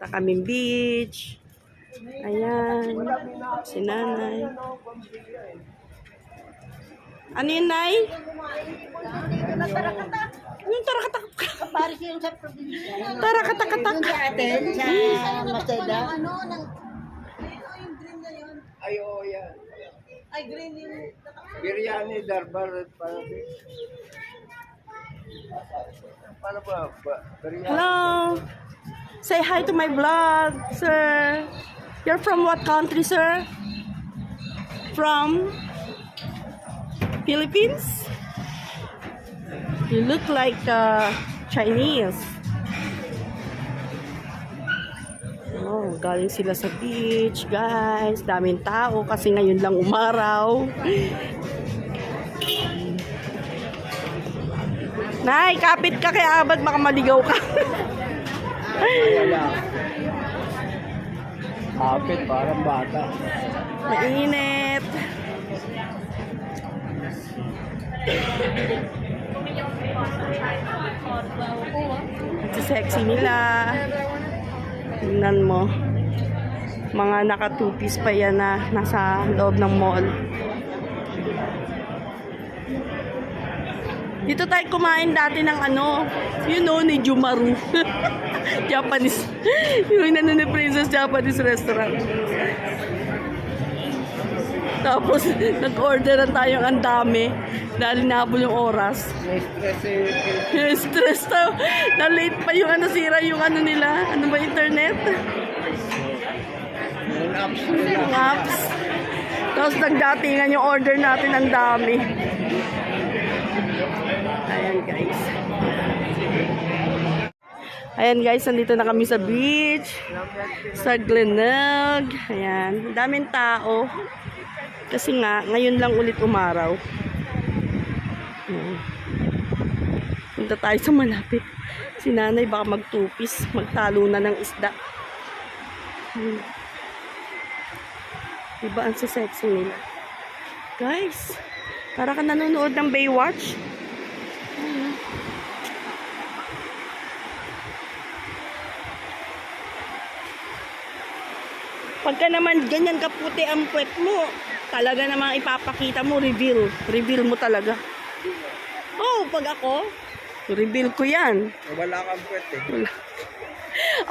Punta kaming beach. Ayan. Si nanay. Ano yun, Nay? Yung tarakatak. Paris yung sa probinsya. Tarakatak-katak. Yung sa atin, sa Maseda. Ay, oo, yan. Ay, green yung... Biryani, darbar, para paano ba? Biryani. Hello. Say hi to my vlog, sir. You're from what country, sir? From Philippines? You look like Chinese. Oh, galing sila sa beach, guys. Daming tao kasi ngayon lang umaraw. Nay, kapit ka kay Abad, baka maligaw ka. Wala. Kapit, parang bata. Mainit. Sexy nila. Tingnan mo. Mga nakatupis pa yan na nasa loob ng mall. Dito tayo kumain dati ng ano, you know, ni Jumaru. Japanese. Yung ano ni Princess Japanese restaurant. Tapos, nag-order na tayong ang dami dahil nahabol yung oras. Stress na. Na-late pa yung ano, sira yung ano nila. Ano ba, internet? Yung apps. Tapos, nagdatingan yung order natin ang dami. Ayan, guys. Ayan, guys. Nandito na kami sa beach. Sa Glenelg. Ayan. Daming tao. Kasi nga, ngayon lang ulit umaraw. Ayan. Punta tayo sa malapit. Si nanay baka magtupis. Magtalo na ng isda. Diba ang sexy nila? Guys, para ka nanonood ng Baywatch. Pagka naman ganyan kaputi ang puwet mo, talaga namang ipapakita mo, reveal. Reveal mo talaga. Oh, pag ako, reveal ko yan. Wala kang puwet eh. Wala.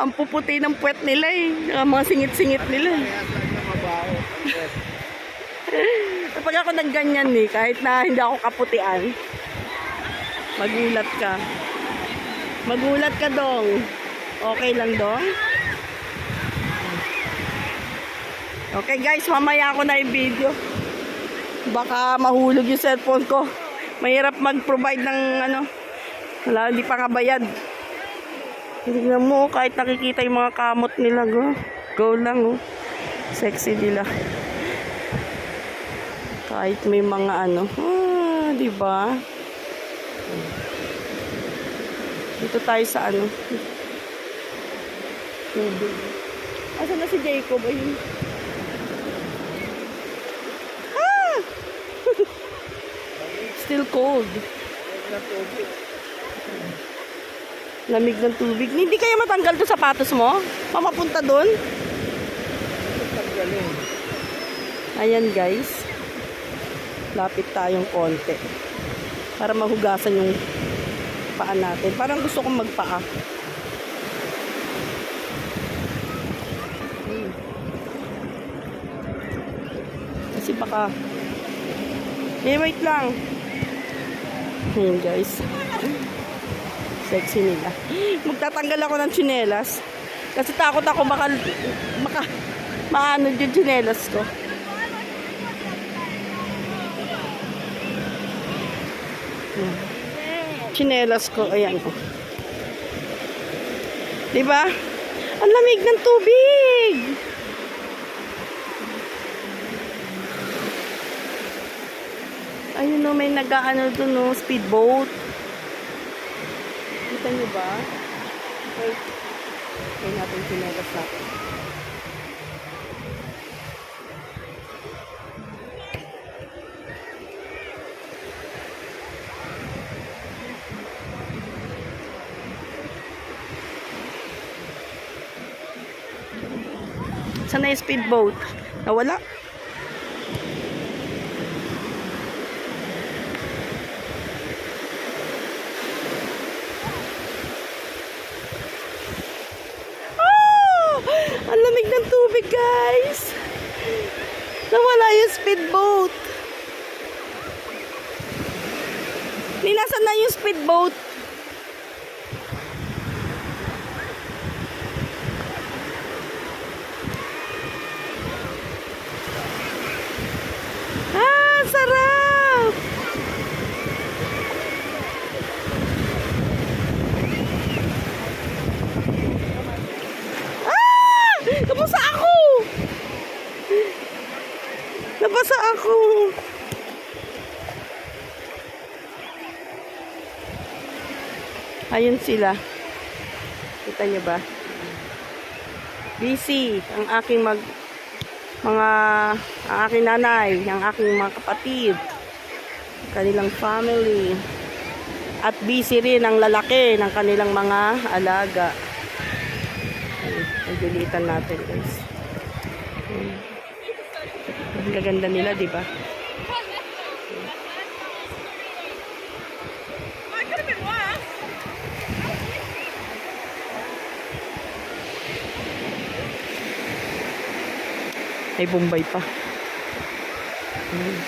Ang puputi ng puwet nila eh. Ang mga singit-singit nila. Kaya saan na mabaho ang puwet? Kapag ako nagganyan eh, kahit na hindi ako kaputian, magulat ka. Magulat ka, Dong. Okay lang, Dong? Okay guys, mamaya ako na i-video. Baka mahulog yung cellphone ko. Mahirap mag-provide ng ano. Wala, hindi pa kabayad. Tingnan mo, kahit nakikita yung mga kamot nila, go. Go lang, oh. Sexy nila. Kahit may mga ano. Di ba? Dito tayo sa ano. Asan na si Jacob? Ayun. Still cold. Lamig ng tubig. Hindi kaya matanggal to sapatos mo? Mapapunta doon? Ayan guys. Lapit tayong konti. Para mahugasan yung paa natin. Parang gusto kong magpaa. Kasi baka wait lang. Ayan guys. Sexy nila. Magtatanggal ako ng tsinelas. Kasi takot ako maano yung tsinelas ko. Tsinelas ko. Ayan ko. Diba? Ang lamig ng tubig. Ayun o, may nag-ano doon o, speedboat. Kita nyo ba? Okay. Okay natin sinelas natin. Saan na yung speedboat? Nawala? Ah! Ang lamig ng tubig, guys. Nawala yung speedboat. Nasaan na yung speedboat? Ah, sarap! Ah! Nabasa ako! Nabasa ako! Ayun sila. Kita niyo ba? Busy ang aking ang aking nanay, ang aking mga kapatid, kanilang family. At busy rin ang lalaki ng kanilang mga alaga. Ang dilitan natin, guys. Ang gaganda nila, di ba? May Bombay pa.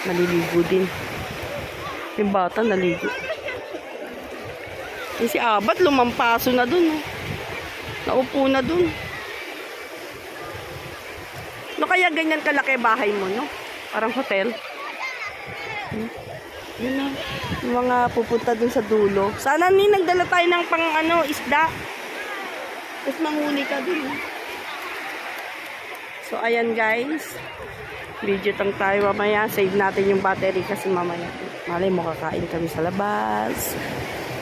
Naliligo din. Yung bata naligo. Eh, si Abat lumampaso na dun. Naupo na dun. No, kaya ganyan kalaki bahay mo, no? Parang hotel. Yun na. Yung mga pupunta dun sa dulo. Sana nagdala tayo ng isda. Tapos manghuli ka dun. So, ayan guys. Video tang tayo mamaya. Save natin yung battery kasi mamaya. Malay mo, kakain kami sa labas.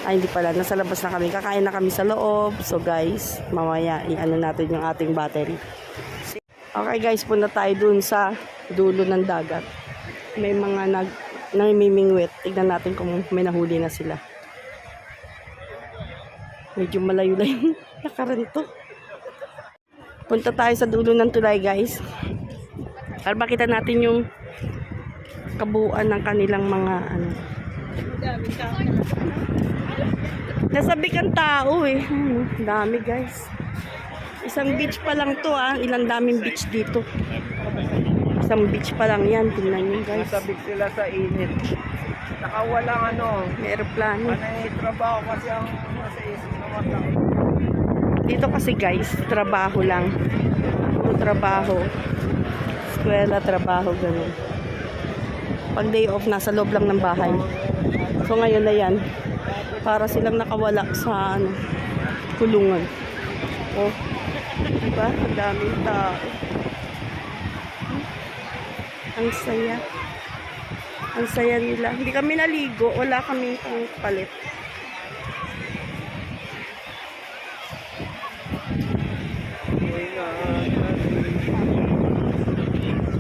Ay, hindi pala. Nasa labas na kami. Kakain na kami sa loob. So, guys, mamaya, i-ano natin yung ating battery. Okay, guys. Punta tayo dun sa dulo ng dagat. May mga namimingwit. Tignan natin kung may nahuli na sila. Medyo malayo-layo. Nakaranto. Punta tayo sa dulo ng tulay, guys. Para makita natin yung kabuuan ng kanilang mga nasabi kang tao eh. Dami, guys. Isang beach pa lang to Ilang daming beach dito. Isang beach pa lang yan. Tingnan nyo, guys. Nasabik sila sa init. Nakawalang May aeroplano. trabaho kasi ang nasa isip ng mga tao. Dito kasi, guys, trabaho lang. Puro trabaho. Eskwela, trabaho, ganun. Pag day off, nasa loob lang ng bahay. So, ngayon na yan. Para silang nakawala sa kulungan. Oh, diba? Ang daming tao. Ang saya. Ang saya nila. Hindi kami naligo. Wala kami pang palit.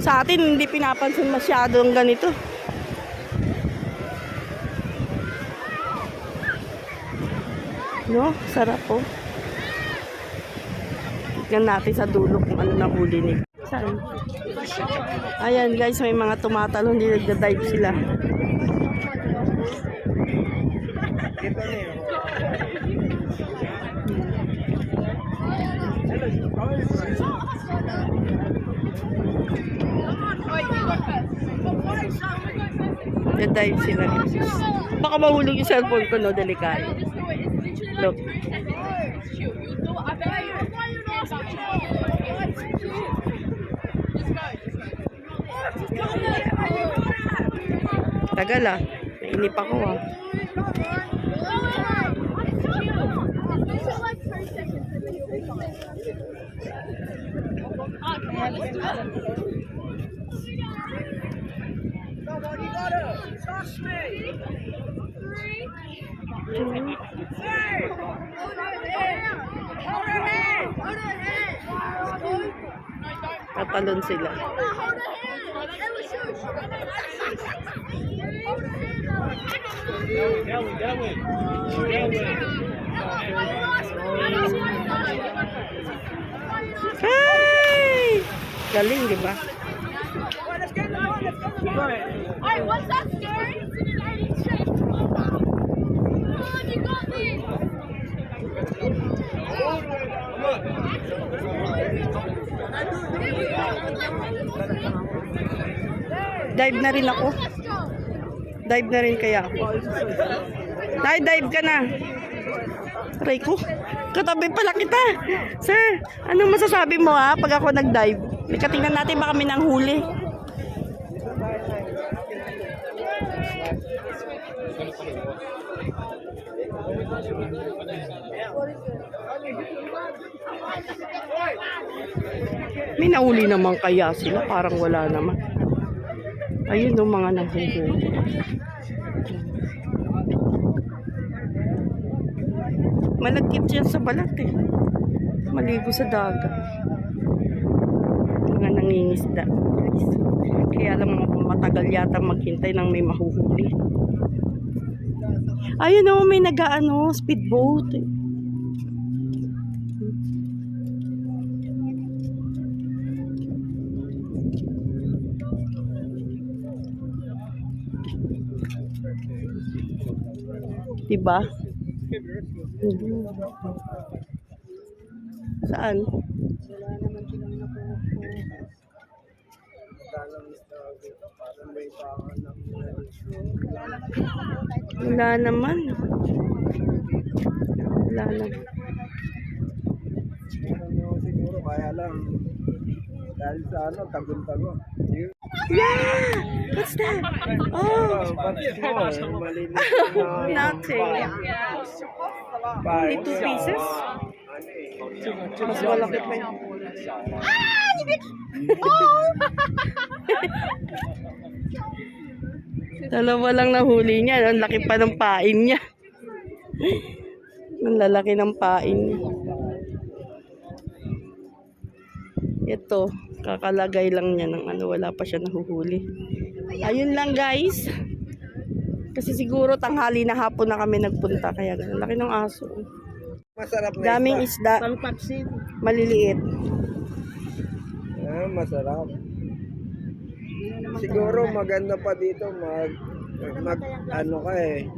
Sa atin, hindi pinapansin masyado ang ganito. No? Sarap po. Tignan natin sa dulo kung ano nahuli nila. Saan? Ayan guys, may mga tumatalon. Hindi nagda-dive sila. Dito na yun. Nagda-dive sila. Baka mahulog yung cellphone ko, no? Delikado. Look. Tagal nainip ako Tatalon sila. Hey! Galing, di ba? Alright, what's that scary? Oh, you got this! Dive na rin ako. Dive na rin kaya ako. Dive ka na. Aray ko. Katabi pala kita. Sir, anong masasabi mo ha pag ako nag-dive? Tingnan natin baka may nang huli. May nahuli naman kaya sila, parang wala naman. Ayun yung mga nahuhuli. Malagkit yan sa balat eh. Maligo sa dagat. Mga nangingisda. Guys. Kaya lang matagal yata maghintay ng may mahuhuli. Ayun o, may nag-ano, speedboat eh. Diba? Saan? Wala naman. Wala naman. Siguro kaya lang dahil sa ano, tagun-tagun. Yeah! What's that? Oh! Malinis na. Nothing. Only 2 pieces? Mas malaki pa yun. Dalawa lang nahuli niya. Ang laki pa ng pain niya. Ang lalaki ng pain niya. Ito, kakalagay lang niya ng ano, wala pa siya nahuhuli. Ayun lang guys. Kasi siguro tanghali na hapon na kami nagpunta. Kaya ganun. Laki ng aso. Masarap na Daming isda. Pangpapsin. Maliliit. Ah, masarap. Siguro maganda pa dito ano ka eh.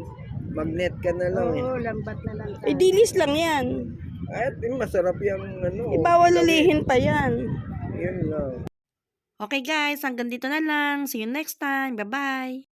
Magnet ka na lang eh. Oo, lambat na lang. Eh, dilis lang yan. At masarap yung ano. Ibawal ulihin pa yan. Yun lang. Okay guys, hanggang dito na lang. See you next time. Bye-bye.